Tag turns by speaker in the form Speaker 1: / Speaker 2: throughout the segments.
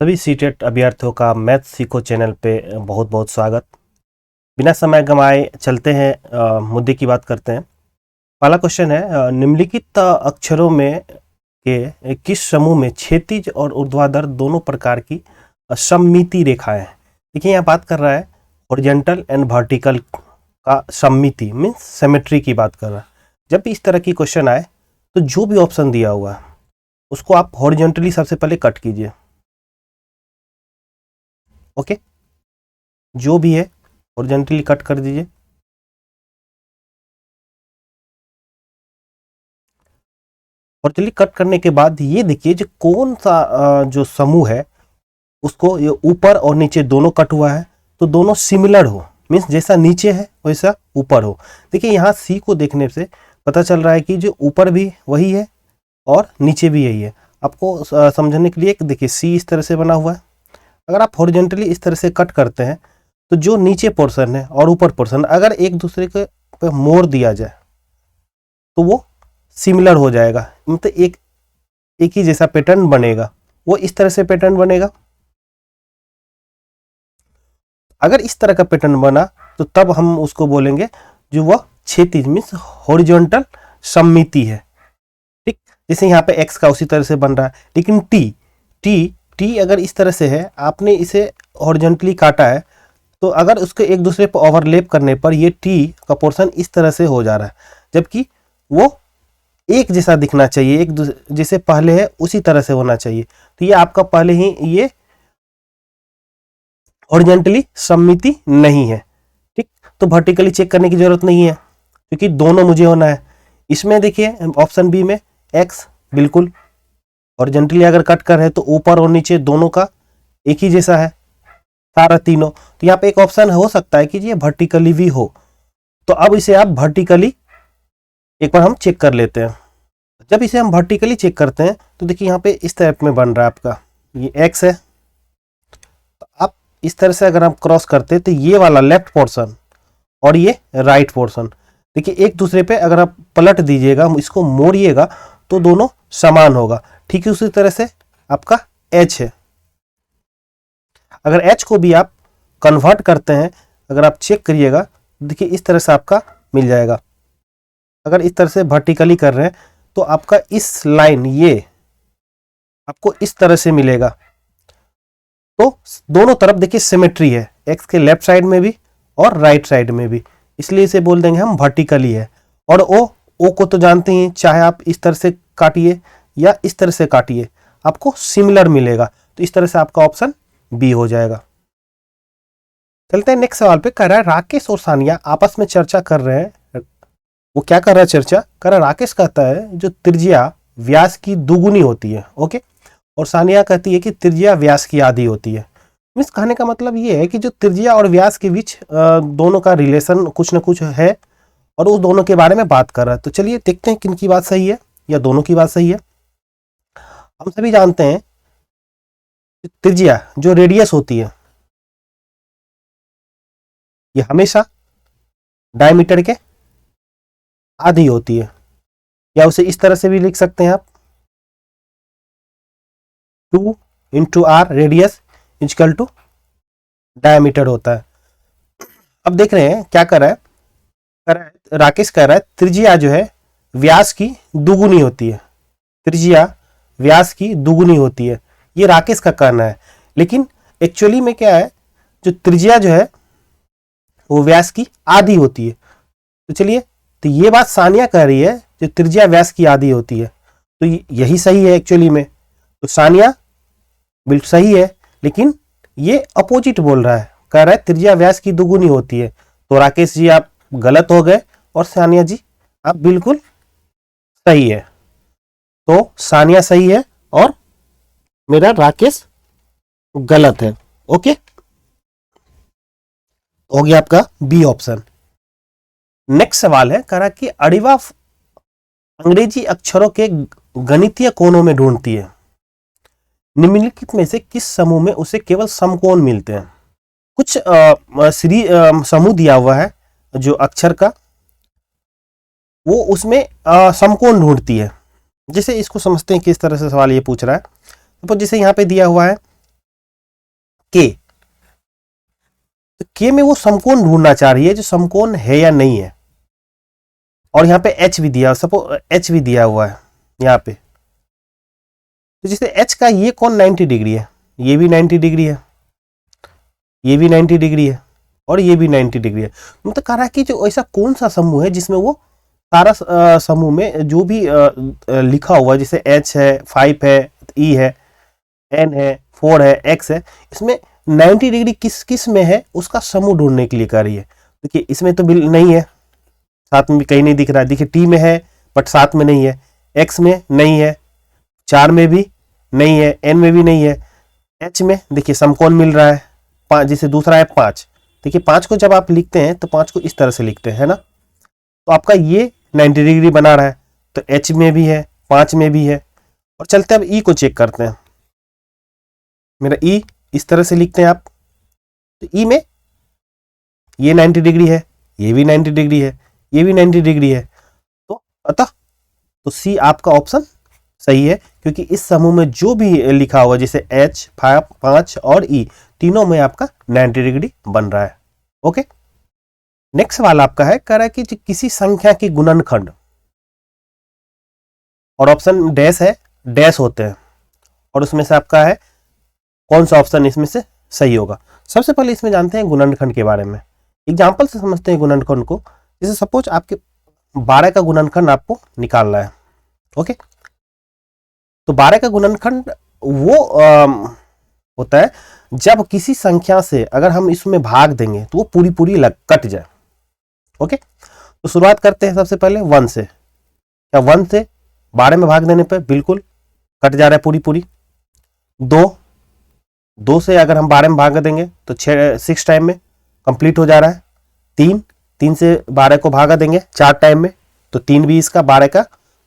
Speaker 1: सभी सीटेट अभ्यर्थियों का मैथ सीखो चैनल पे बहुत बहुत स्वागत। बिना समय गंवाए चलते हैं, मुद्दे की बात करते हैं। पहला क्वेश्चन है, निम्नलिखित अक्षरों में के किस समूह में क्षैतिज और ऊर्ध्वाधर दोनों प्रकार की सममिति रेखाएं हैं। देखिए यहाँ बात कर रहा है हॉरिजॉन्टल एंड वर्टिकल का सममिति मीन्स सिमेट्री की बात कर रहा है। जब भी इस तरह की क्वेश्चन आए तो जो भी ऑप्शन दिया हुआ है उसको आप हॉरिजॉन्टली सबसे पहले कट कीजिए। ओके, जो भी है हॉरिजॉन्टली कट कर दीजिए। हॉरिजॉन्टली कट करने के बाद ये देखिए जो कौन सा जो समूह है उसको ये ऊपर और नीचे दोनों कट हुआ है तो दोनों सिमिलर हो, मीन्स जैसा नीचे है वैसा ऊपर हो। देखिए यहाँ सी को देखने से पता चल रहा है कि जो ऊपर भी वही है और नीचे भी यही है। आपको समझने के लिए देखिए सी इस तरह से बना हुआ है। अगर आप हॉरिजॉन्टली इस तरह से कट करते हैं तो जो नीचे पोर्शन है और ऊपर पोर्शन अगर एक दूसरे के पे मोड़ दिया जाए तो वो सिमिलर हो जाएगा, मतलब एक ही जैसा पैटर्न बनेगा। वो इस तरह से पैटर्न बनेगा। अगर इस तरह का पैटर्न बना तो तब हम उसको बोलेंगे जो वह क्षैतिज मीन्स हॉरिजॉन्टल सममिति है। ठीक, जैसे यहाँ पे एक्स का उसी तरह से बन रहा है। लेकिन टी अगर इस तरह से है, आपने इसे हॉरिजॉन्टली काटा है तो अगर उसके एक दूसरे पर ओवरलैप करने पर ये टी का पोर्शन इस तरह से हो जा रहा है, जबकि वो एक जैसा दिखना चाहिए, एक जैसे पहले है उसी तरह से होना चाहिए। तो ये आपका पहले ही ये हॉरिजॉन्टली सममिति नहीं है। ठीक, तो वर्टिकली चेक करने की जरूरत नहीं है क्योंकि दोनों मुझे होना है। इसमें देखिए ऑप्शन बी में एक्स बिल्कुल हॉरिजॉन्टली अगर कट कर है तो ऊपर और नीचे दोनों का एक ही जैसा है सारा तीनों। तो यहाँ पे एक ऑप्शन हो सकता है कि ये वर्टिकली भी हो। तो अब इसे आप वर्टिकली एक बार हम चेक कर लेते हैं। जब इसे हम वर्टिकली चेक करते हैं तो देखिए यहाँ पे इस टाइप में बन रहा है आपका, ये एक्स है। तो आप इस तरह से अगर आप क्रॉस करते हैं तो ये वाला लेफ्ट पोर्शन और ये राइट पोर्शन देखिए एक दूसरे पे अगर आप पलट दीजिएगा, इसको मोड़िएगा तो दोनों समान होगा। ठीक है, उसी तरह से आपका एच है। अगर एच को भी आप कन्वर्ट करते हैं, अगर आप चेक करिएगा देखिए इस तरह से आपका मिल जाएगा। अगर इस तरह से वर्टिकली कर रहे हैं तो आपका इस लाइन ये आपको इस तरह से मिलेगा। तो दोनों तरफ देखिए सिमेट्री है, एक्स के लेफ्ट साइड में भी और राइट साइड में भी, इसलिए इसे बोल देंगे हम वर्टिकली है। और ओ को तो जानते हैं, चाहे आप इस तरह से काटिए या इस तरह से काटिए आपको सिमिलर मिलेगा। तो इस तरह से आपका ऑप्शन बी हो जाएगा। चलते हैं नेक्स्ट सवाल पे। कह रहा है राकेश और सानिया आपस में चर्चा कर रहे हैं। वो क्या कर रहा है, चर्चा कर रहा है। राकेश कहता है जो त्रिज्या व्यास की दुगुनी होती है, ओके, और सानिया कहती है कि त्रिज्या व्यास की आधी होती है। मीन्स कहने का मतलब ये है कि जो त्रिज्या और व्यास के बीच दोनों का रिलेशन कुछ ना कुछ है और उस दोनों के बारे में बात कर रहा है। तो चलिए देखते हैं किन की बात सही है या दोनों की बात सही है। हम सभी जानते हैं त्रिज्या जो रेडियस होती है ये हमेशा डायमीटर के आधी होती है, या उसे इस तरह से भी लिख सकते हैं आप 2 into R radius equal to diameter होता है। अब देख रहे हैं क्या कर रहा है, राकेश कह रहा है त्रिज्या जो है व्यास की दुगुनी होती है। त्रिज्या व्यास की दुगुनी होती है, ये राकेश का कहना है। लेकिन एक्चुअली में क्या है, जो त्रिज्या जो है वो व्यास की आधी होती है। तो चलिए, तो ये बात सानिया कह रही है जो त्रिज्या व्यास की आधी होती है, तो यही सही है एक्चुअली में। तो सानिया बिल्कुल सही है, लेकिन ये अपोजिट बोल रहा है, कह रहा है त्रिज्या व्यास की दुगुनी होती है। तो राकेश जी आप गलत हो गए और सानिया जी आप बिल्कुल सही है। तो सानिया सही है और मेरा राकेश गलत है। ओके, हो गया आपका बी ऑप्शन। नेक्स्ट सवाल है, कह रहा कि अड़िवा अंग्रेजी अक्षरों के गणितीय कोणों में ढूंढती है। निम्नलिखित में से किस समूह में उसे केवल समकोण मिलते हैं। कुछ समूह दिया हुआ है जो अक्षर का, वो उसमें समकोण ढूंढती है। जैसे इसको समझते हैं किस तरह से सवाल ये पूछ रहा है। तो जैसे यहाँ पे दिया हुआ है के, तो के में वो समकोण ढूंढना चाह रही है जो समकोण है या नहीं है, और यहाँ पे एच भी दिया, सपोज एच भी दिया हुआ है यहाँ पे, तो जैसे एच का ये कोण 90 डिग्री है, ये भी 90 डिग्री है, ये भी 90 डिग्री है, और ये भी 90 डिग्री है। मतलब कह रहा है कि जो ऐसा कौन सा समूह है जिसमें वो सारा समूह में जो भी लिखा हुआ है, जैसे एच है, 5 है, ई है, एन है, 4 है, एक्स है, इसमें 90 डिग्री किस किस में है उसका समूह ढूंढने के लिए कह रही है। देखिए इसमें तो बिल नहीं है, साथ में भी कहीं नहीं दिख रहा है, देखिए टी में है बट साथ में नहीं है, एक्स में नहीं है, 4 में भी नहीं है, एन में भी नहीं है, एच में देखिए समकोण मिल रहा है 5, जैसे दूसरा है 5, देखिए 5 को जब आप लिखते हैं तो 5 को इस तरह से लिखते हैं ना, तो आपका ये 90 डिग्री बना रहा है, तो एच में भी है, 5 में भी है। और चलते अब ई को चेक करते हैं, मेरा ई इस तरह से लिखते हैं आप, तो ई में ये 90 डिग्री है, ये भी 90 डिग्री है, ये भी 90 डिग्री है, तो अतः तो सी आपका ऑप्शन सही है, क्योंकि इस समूह में जो भी लिखा हुआ जैसे एच, 5 और ई तीनों में आपका 90 डिग्री बन रहा है। ओके, नेक्स्ट वाला आपका है, कह रहा है कि किसी संख्या की गुणनखंड, और ऑप्शन डैश है, डैश होते हैं, और उसमें से आपका है कौन सा ऑप्शन इसमें से सही होगा। सबसे पहले इसमें जानते हैं गुणनखंड के बारे में, एग्जाम्पल से समझते हैं गुणनखंड को। जैसे सपोज आपके 12 का गुणनखंड आपको निकालना है, ओके, तो 12 का गुणनखंड वो होता है जब किसी संख्या से अगर हम इसमें भाग देंगे तो वो पूरी पूरी कट जाए। ओके, तो शुरुआत करते हैं सबसे पहले 1 से, क्या 1 से 12 में भाग देने पे बिल्कुल कट जा रहा है पूरी पूरी। 2 से अगर हम 12 में भाग देंगे तो 6 टाइम में कंप्लीट हो जा रहा है। 3 से 12 को भागा देंगे 4 टाइम में, तो 3 भी इसका 12 का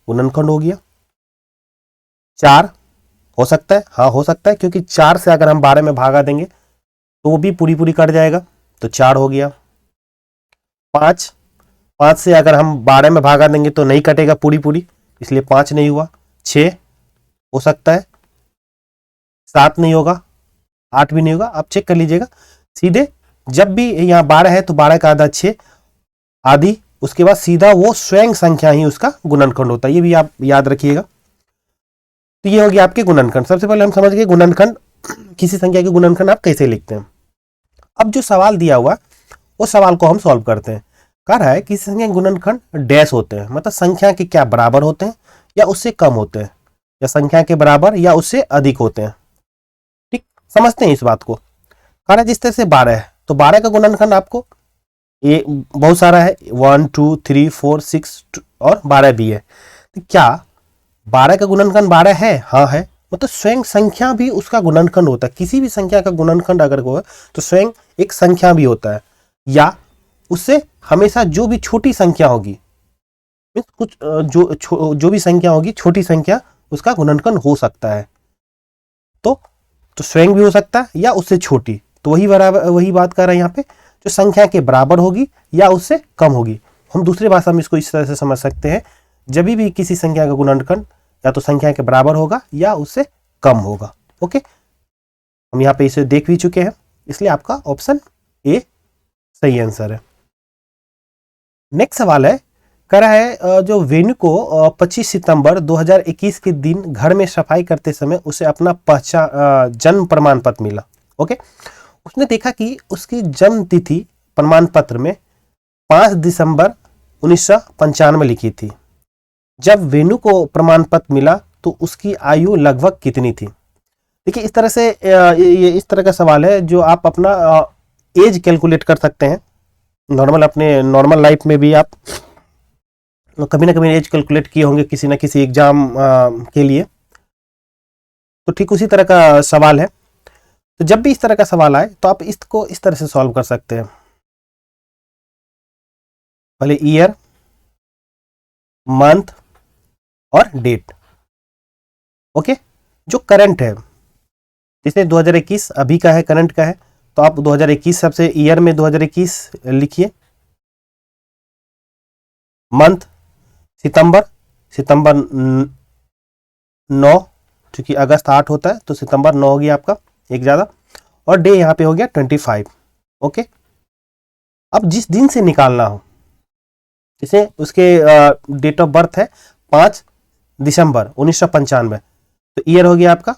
Speaker 1: गुणनखंड हो गया। 4 हो सकता है, हाँ हो सकता है, क्योंकि 4 से अगर हम 12 में भागा देंगे तो वो भी पूरी पूरी कट जाएगा, तो 4 हो गया। 5 से अगर हम 12 में भागा देंगे तो नहीं कटेगा पूरी पूरी, इसलिए 5 नहीं हुआ। 6 हो सकता है, 7 नहीं होगा, 8 भी नहीं होगा। आप चेक कर लीजिएगा, सीधे जब भी यहाँ 12 है तो 12 का आधा 6 आधी, उसके बाद सीधा वो स्वयं संख्या ही उसका गुणनखंड होता है, ये भी आप याद रखिएगा। तो ये हो गया आपके गुणनखंड। सबसे पहले हम समझ गए गुणनखंड, किसी संख्या के गुणनखंड आप कैसे लिखते हैं। अब जो सवाल दिया हुआ वो सवाल को हम सॉल्व करते हैं। कह रहा है किसी संख्या के गुणनखंड डैश होते हैं, मतलब संख्या के क्या बराबर होते हैं या उससे कम होते हैं, या संख्या के बराबर या उससे अधिक होते हैं। ठीक, समझते हैं इस बात को। कह रहा है जिस तरह से 12 है तो 12 का गुणनखंड आपको ये बहुत सारा है, 1 2 3 4 6 और 12 भी है। तो क्या 12 का गुणनखंड 12 है? हाँ है, मतलब स्वयं संख्या भी उसका गुणनखंड होता है। किसी भी संख्या का गुणनखंड अगर हो तो स्वयं एक संख्या भी होता है, या उससे हमेशा जो भी छोटी संख्या होगी, कुछ जो भी संख्या होगी छोटी संख्या, उसका गुणनखंड हो सकता है। तो स्वयं भी हो सकता है या उससे छोटी, तो वही बात कर रहे हैं यहाँ पे, जो संख्या के बराबर होगी या उससे कम होगी। हम दूसरी भाषा में इसको इस तरह से समझ सकते हैं, जब भी किसी संख्या का गुणनखंड या तो संख्या के बराबर होगा या उससे कम होगा। ओके, हम यहाँ पे इसे देख भी चुके हैं, इसलिए आपका ऑप्शन ए सही आंसर है। नेक्स्ट सवाल है, कह रहा है जो वेणु को 25 सितंबर 2021 के दिन घर में सफाई करते समय उसे अपना जन्म प्रमाण पत्र मिला। ओके, उसने देखा कि उसकी जन्म तिथि प्रमाण पत्र में 5 दिसंबर 1995 लिखी थी। जब वेणु को प्रमाण पत्र मिला तो उसकी आयु लगभग कितनी थी? देखिए इस तरह से ये इस तरह का सवाल है जो आप अपना एज कैलकुलेट कर सकते हैं। नॉर्मल अपने नॉर्मल लाइफ में भी आप कभी ना कभी एज कैलकुलेट किए होंगे किसी ना किसी एग्जाम के लिए, तो ठीक उसी तरह का सवाल है। तो जब भी इस तरह का सवाल आए तो आप इसको इस तरह से सॉल्व कर सकते हैं। पहले ईयर, मंथ और डेट। ओके, जो करंट है, जैसे 2021 अभी का है, करंट का है, तो आप 2021 सबसे ईयर में 2021 लिखिए। मंथ सितंबर 9, क्योंकि अगस्त 8 होता है तो सितंबर 9 हो गया आपका एक ज़्यादा। और डे यहाँ पे हो गया 25। ओके, अब जिस दिन से निकालना हो, जैसे उसके डेट ऑफ बर्थ है 5 दिसंबर 1995, तो ईयर हो गया आपका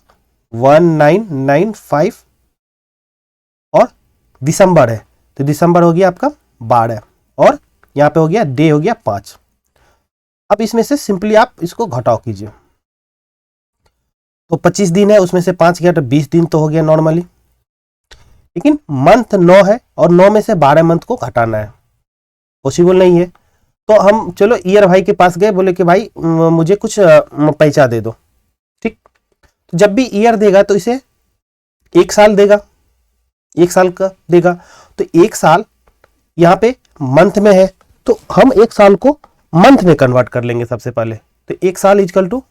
Speaker 1: 1995 और दिसंबर है तो दिसंबर हो गया आपका 12 और यहाँ पे हो गया डे हो गया 5। अब इसमें से सिंपली आप इसको घटाओ कीजिए, तो 25 दिन है, उसमें से 5 गया तो 20 दिन तो हो गया नॉर्मली, लेकिन मंथ 9 है और 9 में से 12 मंथ को घटाना है, पॉसिबल नहीं है। तो हम चलो ईयर भाई के पास गए, बोले कि भाई मुझे कुछ पैसा दे दो। ठीक, तो जब भी ईयर देगा तो इसे 1 साल देगा, 1 साल का देगा, तो 1 साल यहाँ पे मंथ में है तो हम 1 साल को मंथ में कन्वर्ट कर लेंगे सबसे पहले। तो 1 साल इजकल टू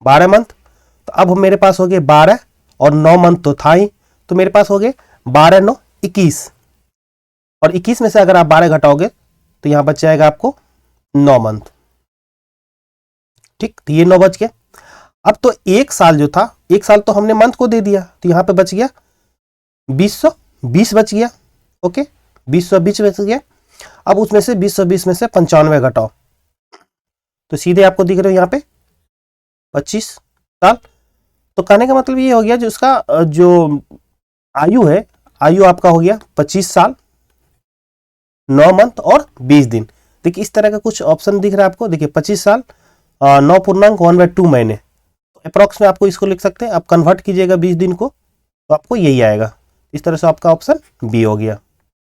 Speaker 1: 12 मंथ, तो अब मेरे पास हो गए 12 और 9 मंथ तो था ही, तो मेरे पास हो गए 12 9 21, और 21 में से अगर आप 12 घटाओगे तो यहां बच जाएगा आपको 9 मंथ। ठीक, तो ये 9 बच गया। अब तो 1 साल जो था, 1 साल तो हमने मंथ को दे दिया, तो यहां पे बच गया 2020 बच गया। ओके, 2020 बच गया। अब उसमें से 2020 में से 95 घटाओ, तो सीधे आपको दिख रहे हो यहाँ पे 25 साल। तो कहने का मतलब ये हो गया जो उसका जो आयु है, आयु आपका हो गया 25 साल 9 मंथ और 20 दिन। देखिए इस तरह का कुछ ऑप्शन दिख रहा है आपको, देखिए 25 साल 9.1/2 महीने, अप्रॉक्स में आपको इसको लिख सकते हैं। आप कन्वर्ट कीजिएगा 20 दिन को तो आपको यही आएगा। इस तरह से आपका ऑप्शन बी हो गया।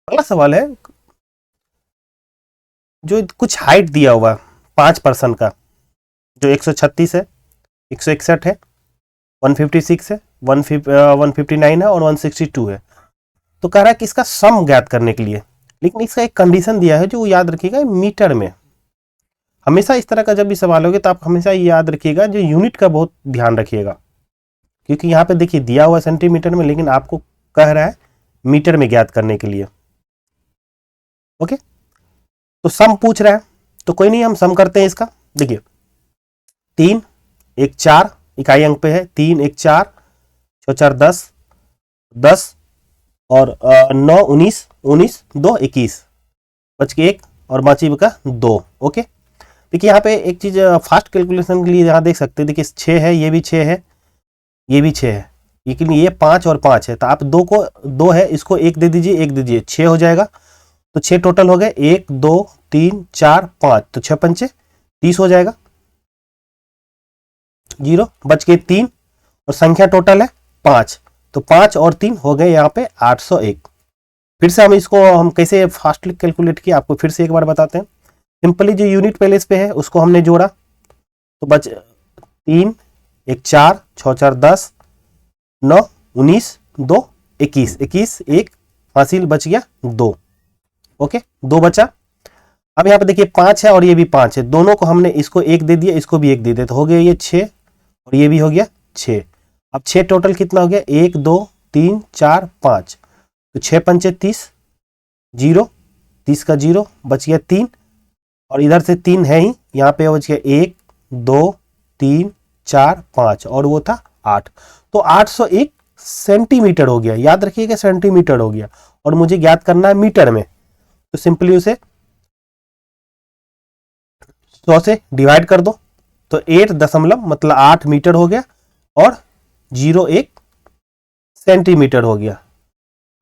Speaker 1: अगला सवाल है, जो कुछ हाइट दिया हुआ 5% का, जो 136 है, 161 है, 156 है, 159 है और 162 है, तो कह रहा है कि इसका सम ज्ञात करने के लिए, लेकिन इसका एक कंडीशन दिया है जो याद रखिएगा मीटर में। हमेशा इस तरह का जब भी सवाल होगा तो आप हमेशा ये याद रखिएगा, जो यूनिट का बहुत ध्यान रखिएगा, क्योंकि यहाँ पे देखिए दिया हुआ सेंटीमीटर में, लेकिन आपको कह रहा है मीटर में ज्ञात करने के लिए। ओके, तो सम पूछ रहा है, तो कोई नहीं, हम सम करते हैं इसका। देखिए 3 1 4 इकाई अंक पे है, 3 1 4 6 4 10 10 और 9 19 19 2 21, बच के 1 और बाकी का 2। ओके, देखिए यहाँ पे एक चीज फास्ट कैलकुलेशन के लिए यहाँ देख सकते हैं, देखिए 6 है, ये भी 6 है, ये भी 6 है, लेकिन ये 5 और 5 है, तो आप 2 को 2 है, इसको 1 दे दीजिए, 1 दे दीजिए, 6 हो जाएगा। तो 6 टोटल हो गए, 1 2 3 4 5, तो 6 पंचे 30 हो जाएगा, 0 बच के 3 और संख्या टोटल है 5, तो 5 और 3 हो गए यहाँ पे 801। फिर से हम इसको हम कैसे फास्टली कैलकुलेट किया आपको फिर से एक बार बताते हैं। सिंपली जो यूनिट पहले इस पे है उसको हमने जोड़ा, तो बच 3 1 4 6 4 10 9 19 2 21 21 1 हासिल बच गया 2। ओके, 2 बचा। अब यहाँ पे देखिए 5 है और ये भी 5 है, दोनों को हमने इसको 1 दे दिया, इसको भी 1 दे दिया, तो हो गया ये 6 और ये भी हो गया 6। अब 6 टोटल कितना हो गया, 1 2 3 4 5, तो 6 पंचे 30, 0 30 का 0 बच गया 3, और इधर से 3 है ही, यहाँ पे बच गया 1 2 3 4 5 और वो था 8, तो 801 सेंटीमीटर हो गया। याद रखिएगा सेंटीमीटर हो गया, और मुझे ज्ञात करना है मीटर में, तो सिंपली उसे 100 से डिवाइड कर दो, तो 8 दशमलव मतलब 8 मीटर हो गया और 01 सेंटीमीटर हो गया,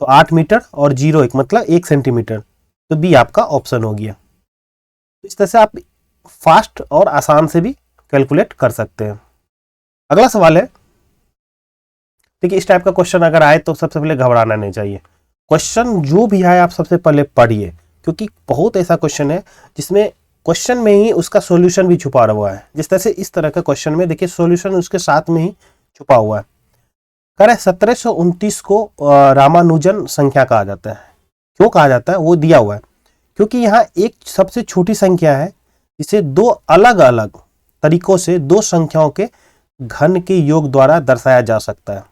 Speaker 1: तो 8 मीटर और 01 मतलब 1 सेंटीमीटर, तो बी आपका ऑप्शन हो गया। इस तरह से आप फास्ट और आसान से भी कैलकुलेट कर सकते हैं। अगला सवाल है, देखिए इस टाइप का क्वेश्चन अगर आए तो सबसे पहले घबराना नहीं चाहिए। क्वेश्चन जो भी आए आप सबसे पहले पढ़िए, क्योंकि बहुत ऐसा क्वेश्चन है जिसमें क्वेश्चन में ही उसका सॉल्यूशन भी छुपा हुआ है। जिस तरह से इस तरह का क्वेश्चन में देखिए सॉल्यूशन उसके साथ में ही छुपा हुआ है। कह रहा है 1729 को रामानुजन संख्या कहा जाता है। क्यों कहा जाता है वो दिया हुआ है, क्योंकि यहाँ एक सबसे छोटी संख्या है जिसे 2 अलग अलग तरीकों से 2 संख्याओं के घन के योग द्वारा दर्शाया जा सकता है।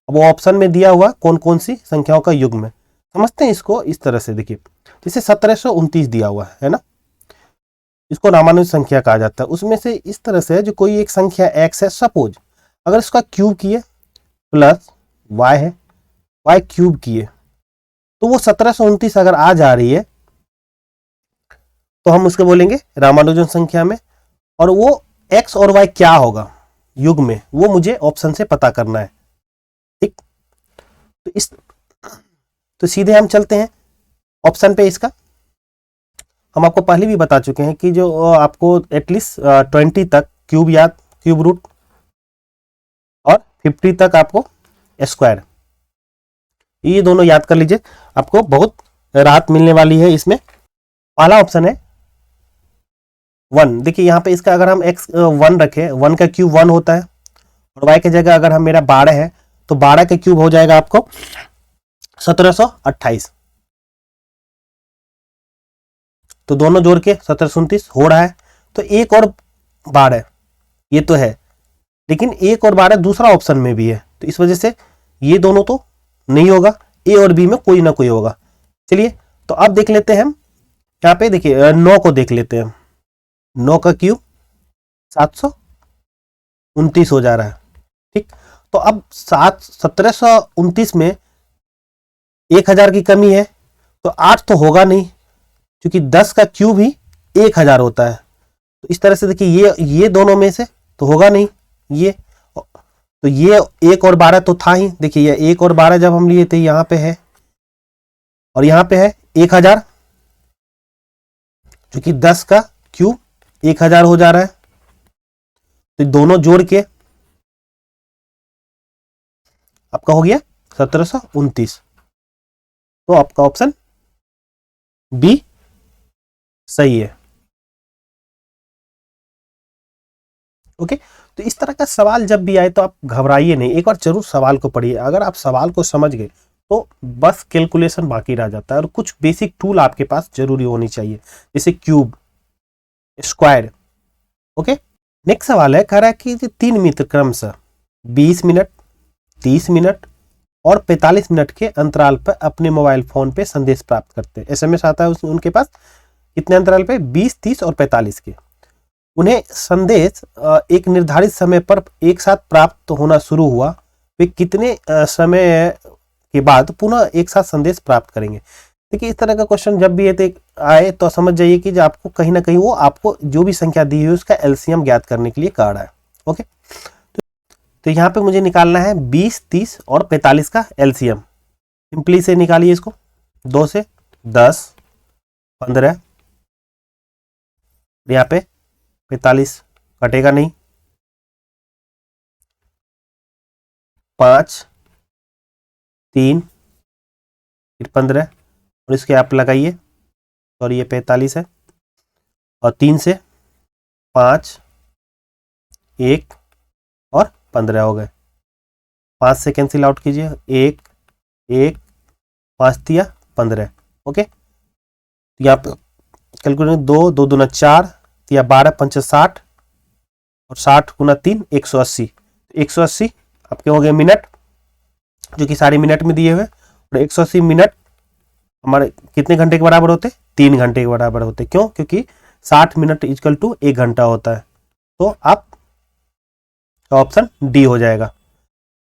Speaker 1: अब वो ऑप्शन में दिया हुआ कौन कौन सी संख्याओं का युग में, समझते हैं इसको इस तरह से। देखिए जैसे 1729 दिया हुआ है ना, इसको रामानुज संख्या कहा जाता है। उसमें से इस तरह से जो कोई एक संख्या x है, सपोज अगर इसका क्यूब किए प्लस y है y क्यूब की है, तो वो 1729 अगर आ जा रही है तो हम उसके बोलेंगे रामानुजन संख्या में, और वो x और y क्या होगा युग में, वो मुझे ऑप्शन से पता करना है। ठीक, तो सीधे हम चलते हैं ऑप्शन पे। इसका हम आपको पहले भी बता चुके हैं कि जो आपको एटलीस्ट 20 तक क्यूब याद, क्यूब रूट, और 50 तक आपको स्क्वायर, ये दोनों याद कर लीजिए, आपको बहुत राहत मिलने वाली है इसमें। पहला ऑप्शन है 1। देखिए यहाँ पे इसका अगर हम x 1 रखें, 1 का क्यूब 1 होता है, और y की जगह अगर हम मेरा 12 है तो 12 का क्यूब हो जाएगा आपको 1728। तो दोनों जोड़ के 1729 हो रहा है। तो 1 और 12 ये तो है, लेकिन 1 और 12 दूसरा ऑप्शन में भी है, तो इस वजह से ये दोनों तो नहीं होगा, ए और बी में कोई ना कोई होगा। चलिए तो अब देख लेते हैं हम, यहाँ पे देखिए 9 को देख लेते हैं। 9 का क्यूब 729 हो जा रहा है। ठीक, तो अब 1729 में 1000 की कमी है, तो 8 तो होगा नहीं, क्योंकि 10 का क्यूब ही 1000 होता है। तो इस तरह से देखिए ये दोनों में से तो होगा नहीं ये, तो ये 1 और 12 तो था ही। देखिए ये 1 और 12 जब हम लिए थे यहाँ पे है, और यहाँ पे है 1000, क्योंकि 10 का क्यूब 1000 हो जा रहा है। तो दोनों जोड़ के आपका हो गया 1729। तो आपका ऑप्शन बी सही है। ओके, तो इस तरह का सवाल जब भी आए तो आप घबराइए नहीं, एक बार जरूर सवाल को पढ़िए। अगर आप सवाल को समझ गए तो बस कैलकुलेशन बाकी रह जाता है, और कुछ बेसिक टूल आपके पास जरूरी होनी चाहिए, जैसे क्यूब, स्क्वायर। ओके, नेक्स्ट सवाल है, कह रहा है कि 3 मित्र क्रमशः 20 मिनट, 30 मिनट और 45 मिनट के अंतराल पर अपने मोबाइल फोन पे संदेश प्राप्त करते हैं। एसएमएस आता है उनके पास कितने अंतराल पे, 20, 30 और 45 के। उन्हें संदेश एक निर्धारित समय पर एक साथ प्राप्त होना शुरू हुआ, वे कितने समय के बाद पुनः एक साथ संदेश प्राप्त करेंगे। देखिए इस तरह का क्वेश्चन जब भी आए तो समझ जाइए कि आपको कहीं ना कहीं वो आपको जो भी संख्या दी हुई उसका एलसीएम ज्ञात करने के लिए कह रहा है। ओके, तो यहाँ पे मुझे निकालना है 20, 30 और 45 का एलसीएम। सिंपली से निकालिए इसको, 2 से 10, 15, यहाँ पे 45 कटेगा नहीं, 5, 3, फिर 15, और इसके आप लगाइए, सॉरी ये 45 है, और 3 से 5, 1 और 15 हो गए। 5 से कैंसिल आउट कीजिए, 1, 1, 5 दिया 15। ओके, यहाँ पे कैलकुलेट 2, 2 दूना 4, या 12, 5, 60, और 60 गुना 3, 180। 180 आपके हो गए मिनट, जो कि सारे मिनट में दिए हुए, और 180 मिनट हमारे कितने घंटे के बराबर होते, 3 घंटे के बराबर होते। क्यों, क्योंकि 60 मिनट इक्वल टू 1 घंटा होता है। तो आप ऑप्शन डी हो जाएगा।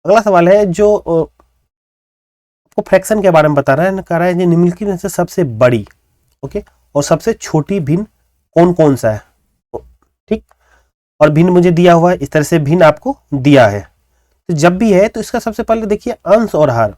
Speaker 1: अगला सवाल है जो आपको फ्रैक्शन के बारे में बता रहा है, कह रहा है निम्नलिखित में से सबसे बड़ी, ओके, और सबसे छोटी भिन्न कौन कौन सा है। ठीक, और भिन्न मुझे दिया हुआ है, इस तरह से भिन्न आपको दिया है। तो जब भी है तो इसका सबसे पहले देखिए अंश और हर,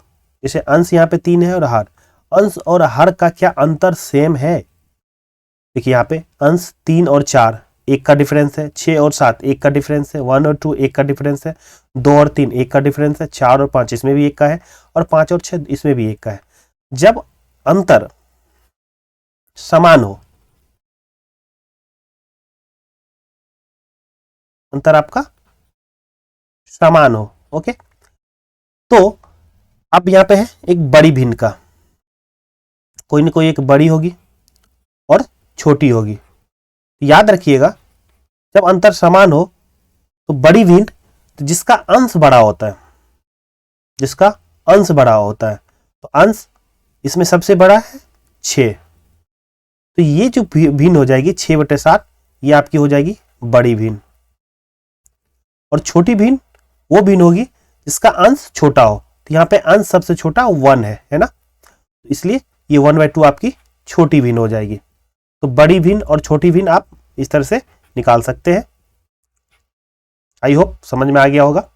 Speaker 1: जैसे अंश यहाँ पे 3 है और हर, अंश और हर का क्या अंतर सेम है। देखिए यहाँ पे अंश 3 और 4 1 का डिफरेंस है, 6 और 7 1 का डिफरेंस है, 1 और 2 1 का डिफरेंस है, 2 और 3 1 का डिफरेंस है, 4 और 5 इसमें भी 1 का है, और 5 और 6 इसमें भी 1 का है। जब अंतर समान हो, अंतर आपका समान हो, ओके, तो अब यहाँ पे है एक बड़ी भिन्न का, कोई ना कोई एक बड़ी होगी और छोटी होगी। याद रखिएगा जब अंतर समान हो तो बड़ी भिन्न, तो जिसका अंश बड़ा होता है, जिसका अंश बड़ा होता है, तो अंश इसमें सबसे बड़ा है 6, तो ये जो भिन्न हो जाएगी 6/7, ये आपकी हो जाएगी बड़ी भिन्न। और छोटी भिन्न वो भिन्न होगी जिसका अंश छोटा हो, तो यहाँ पे अंश सबसे छोटा 1 है ना, इसलिए ये 1/2 आपकी छोटी भिन्न हो जाएगी। तो बड़ी भिन्न और छोटी भिन्न आप इस तरह से निकाल सकते हैं। आई होप समझ में आ गया होगा।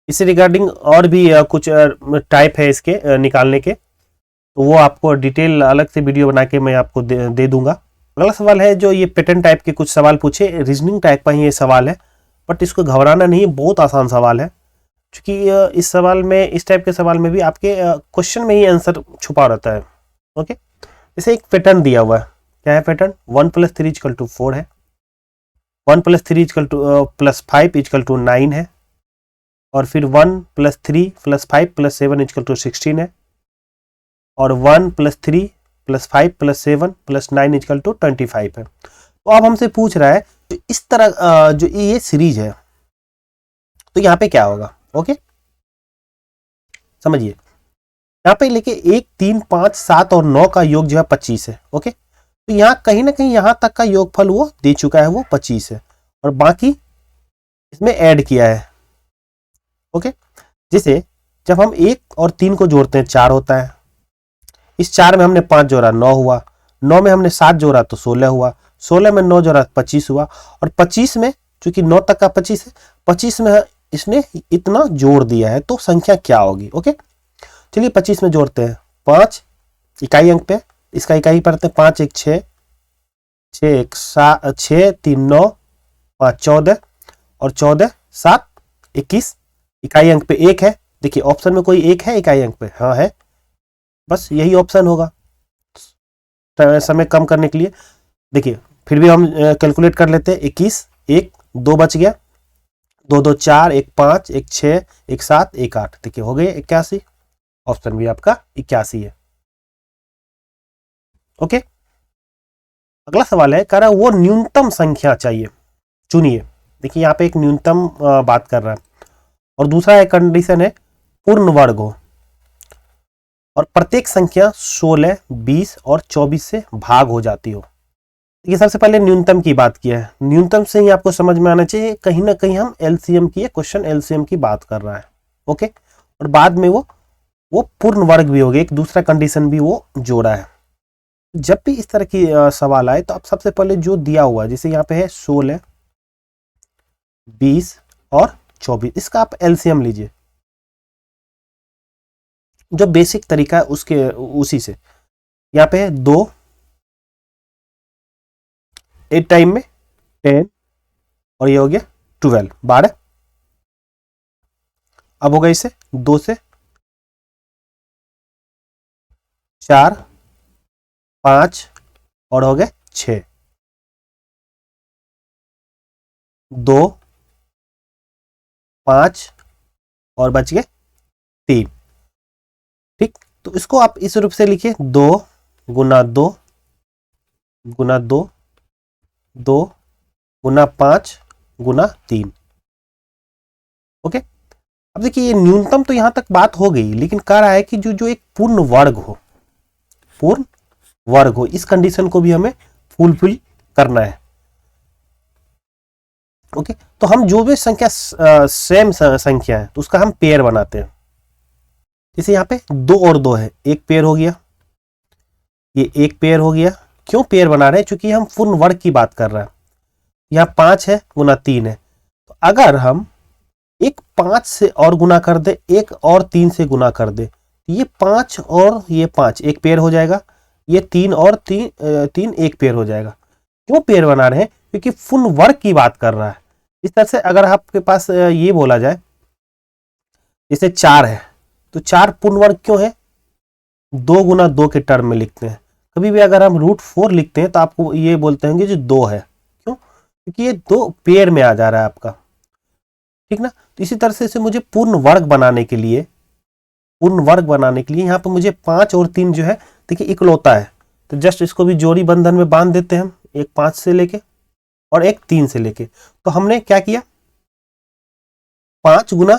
Speaker 1: इससे रिगार्डिंग और भी कुछ टाइप है इसके निकालने के, तो वो आपको डिटेल अलग से वीडियो बना के मैं आपको दे दूंगा। अगला सवाल है जो ये पैटर्न टाइप के कुछ सवाल पूछे, रीजनिंग टाइप का ही ये सवाल है, बट इसको घबराना नहीं, बहुत आसान सवाल है। क्योंकि इस सवाल में, इस टाइप के सवाल में भी आपके क्वेश्चन में ही आंसर छुपा रहता है। ओके, जैसे एक पैटर्न दिया हुआ है, क्या है पैटर्न, 1 + 3 = 4 है, 1 + 3 + 5 = 9 है, और फिर 1 + 3 + 5 + 7 = 16 है, और 1 + 3 + 5 + 7 + 9 = 25 है। तो अब हमसे पूछ रहा है तो इस तरह जो ये सीरीज है, तो यहाँ पे क्या होगा। ओके, समझिए, यहाँ पे लेके 1, 3, 5, 7 और 9 का योग जो है 25 है। ओके, तो यहाँ कहीं ना कहीं यहाँ तक का योगफल वो दे चुका है, वो 25 है, और बाकी इसमें ऐड किया है। ओके, जैसे जब हम 1 और 3 को जोड़ते हैं 4 होता है, इस 4 में हमने 5 जोड़ा 9 हुआ, 9 में हमने 7 जोड़ा तो 16 हुआ, 16 में 9 जोड़ा 25 हुआ, और 25 में चूंकि 9 तक का 25 है, 25 में इसने इतना जोड़ दिया है, तो संख्या क्या होगी। ओके, चलिए 25 में जोड़ते हैं, 5 इकाई अंक पे, इसका इकाई पढ़ते हैं, 5 1 6, 6 1 7, 6 3 9, 5 14, और 14 7 21, इकाई अंक पे 1 है। देखिए ऑप्शन में कोई 1 है इकाई अंक पे, हाँ है, बस यही ऑप्शन होगा समय कम करने के लिए। देखिए फिर भी हम कैलकुलेट कर लेते हैं, 21 1 2 बच गया, 2 2 4 1 5 1 6 1 7 1 8, देखिए हो गए 81, ऑप्शन भी आपका 81 है। ओके, अगला सवाल है, कह रहा है वो न्यूनतम संख्या चाहिए, चुनिए। देखिए यहाँ पे एक न्यूनतम बात कर रहा है, और दूसरा एक कंडीशन है पूर्ण वर्ग हो, और प्रत्येक संख्या 16, 20 और 24 से भाग हो जाती हो। ये सबसे पहले न्यूनतम की बात किया है, न्यूनतम से ही आपको समझ में आना चाहिए कहीं ना कहीं हम एलसीएम की, क्वेश्चन एलसीएम की बात कर रहा है। ओके, और बाद में वो पूर्ण वर्ग भी हो गया, एक दूसरा कंडीशन भी वो जोड़ा है। जब भी इस तरह की सवाल आए तो आप सबसे पहले जो दिया हुआ है, जैसे यहाँ पे है 16, 20 और 24, इसका आप एलसीएम लीजिए, जो बेसिक तरीका है उसके उसी से। यहाँ पे है 2, 8 टाइम में 10, और ये हो गया 12 12। अब होगा इसे 2 से 4 5, और हो गए 6, 2 5 और बच गए 3। ठीक, तो इसको आप इस रूप से लिखिए, 2 गुना 2 गुना 2, 2 गुना 5 गुना 3। ओके, अब देखिए ये न्यूनतम तो यहां तक बात हो गई, लेकिन कह रहा है कि जो एक पूर्ण वर्ग हो, पूर्ण वर्ग हो, इस कंडीशन को भी हमें फुलफिल करना है। ओके, तो हम जो भी संख्या सेम संख्या है तो उसका हम पेयर बनाते हैं। जैसे यहाँ पे 2 और 2 है, एक पेयर हो गया, ये एक पेयर हो गया। क्यों पेयर बना रहे हैं, क्योंकि हम पूर्ण वर्ग की बात कर रहे हैं। यहाँ 5 है गुना 3 है, तो अगर हम एक 5 से और गुना कर दे, एक और 3 से गुना कर दे, ये 5 और ये 5 एक पेयर हो जाएगा, ये 3 और 3 एक पेयर हो जाएगा। क्यों पेयर बना रहे हैं, क्योंकि पूर्ण वर्ग की बात कर रहा है। इस तरह से अगर आपके पास ये बोला जाए, जैसे 4 है तो 4 पूर्ण वर्ग क्यों है, 2 गुना 2 के टर्म में लिखते हैं। कभी भी अगर हम √4 लिखते हैं तो आपको ये बोलते हैं कि जो 2 है, क्यों, क्योंकि ये 2 पेयर में आ जा रहा है आपका। ठीक ना, तो इसी तरह से मुझे पूर्ण वर्ग बनाने के लिए, यहाँ पे मुझे 5 और 3 जो है, देखिए इकलौता है, तो जस्ट इसको भी जोड़ी बंधन में बांध देते हैं हम, एक 5 से लेके और एक 3 से लेके। तो हमने क्या किया, 5 गुना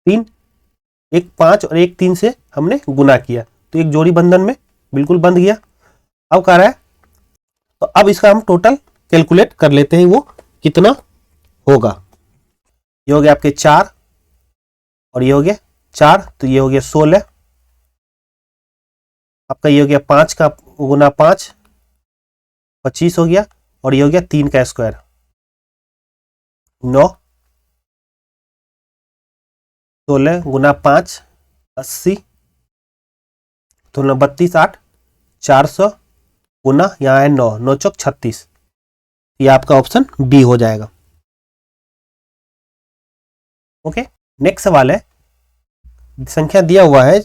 Speaker 1: 3, एक 5 और एक 3 से हमने गुना किया, तो एक जोड़ी बंधन में बिल्कुल बंध गया। अब कह रहा है, तो अब इसका हम टोटल कैलकुलेट कर लेते हैं, वो कितना होगा। ये हो गया आपके 4 और ये हो गया 4, तो ये हो गया 16, आपका ये हो गया 5 का गुना 5, 25 हो गया, और ये हो गया 3 का स्क्वायर 9, 16 गुना 5 80, तो 32 8 400 गुना यहाँ है 9, 9 चौक 36, ये आपका ऑप्शन बी हो जाएगा। ओके, नेक्स्ट सवाल है, संख्या दिया हुआ है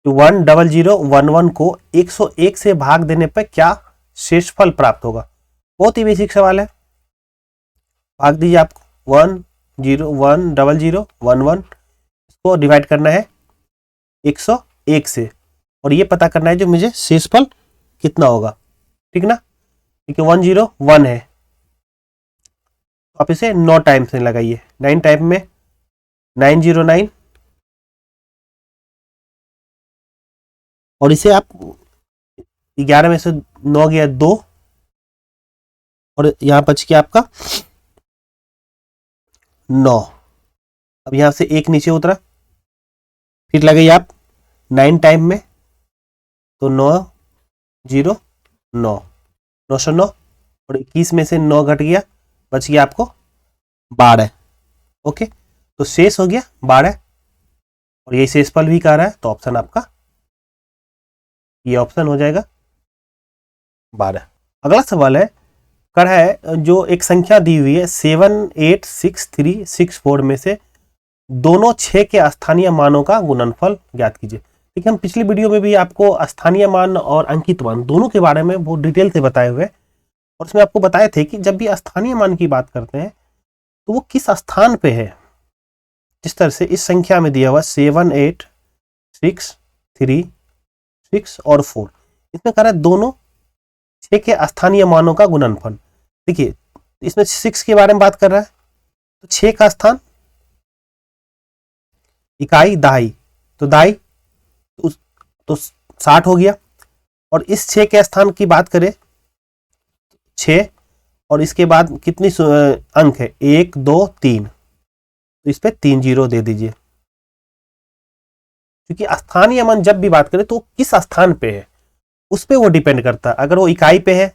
Speaker 1: 10011 को 101 से भाग देने पर क्या शेषफल प्राप्त होगा। बहुत ही बेसिक सवाल है, भाग दीजिए आपको 10011 इसको डिवाइड करना है 101 से, और ये पता करना है जो मुझे शेषफल कितना होगा, ठीक ना। ठीक है, 101 है, आप इसे 9 टाइम्स में लगाइए, 9 टाइम में 909, और इसे आप 11 में से 9 गया 2, और यहां बच गया आपका 9, अब यहां से 1 नीचे उतरा, फिर लगाइए आप 9 टाइम में, तो 909, 909, और 21 में से 9 घट गया, बच गया आपको 12। ओके, तो शेष हो गया 12, और ये शेषफल भी कह रहा है, तो ऑप्शन आपका ये ऑप्शन हो जाएगा 12। अगला सवाल है, कर है जो एक संख्या दी हुई है 78636 में से दोनों 6 के स्थानीय मानों का गुणनफल ज्ञात कीजिए। देखिए, हम पिछली वीडियो में भी आपको स्थानीय मान और अंकित मान दोनों के बारे में बहुत डिटेल से बताए हुए, और उसमें आपको बताए थे कि जब भी स्थानीय मान की बात करते हैं तो वो किस स्थान पे है। जिस तरह से इस संख्या में दिया हुआ 78636 और 4, इसमें कह रहा है दोनों 6 के स्थानीय मानों का गुणनफल। देखिए, इसमें 6 के बारे में बात कर रहा है, तो 6 का स्थान इकाई दहाई, तो दहाई तो 60 हो गया, और इस 6 के स्थान की बात करें 6, और इसके बाद कितनी अंक है 1 2 3, तो इस पे 3 0 दे दीजिए, क्योंकि स्थानीय मान जब भी बात करें तो किस स्थान पे है उस पे वो डिपेंड करता है। अगर वो इकाई पे है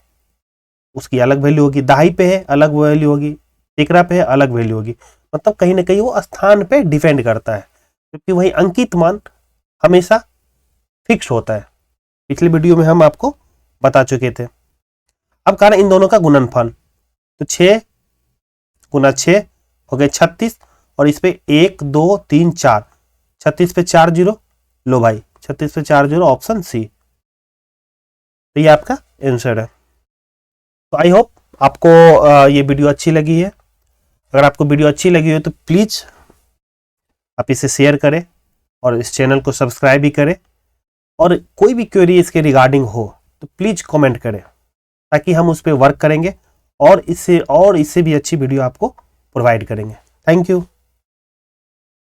Speaker 1: उसकी अलग वैल्यू होगी, दहाई पे है अलग वैल्यू होगी, सैकड़ा पे है अलग वैल्यू होगी, मतलब कहीं ना कहीं वो स्थान पे डिपेंड करता है, क्योंकि वही अंकित मान हमेशा फिक्स होता है। पिछली वीडियो में हम आपको बता चुके थे। अब कह रहे इन दोनों का गुणनफल, तो 6 गुना 6 हो गए 36, और इस पे 1 2 3 4, 36 पे 4 0, लो भाई 36 पे 4 0, ऑप्शन सी, तो ये आपका आंसर है। तो आई होप आपको ये वीडियो अच्छी लगी है। अगर आपको वीडियो अच्छी लगी हो तो प्लीज़ आप इसे शेयर करें और इस चैनल को सब्सक्राइब भी करें, और कोई भी क्वेरी इसके रिगार्डिंग हो तो प्लीज़ कमेंट करें, ताकि हम उस पर वर्क करेंगे और इससे भी अच्छी वीडियो आपको प्रोवाइड करेंगे। Thank you.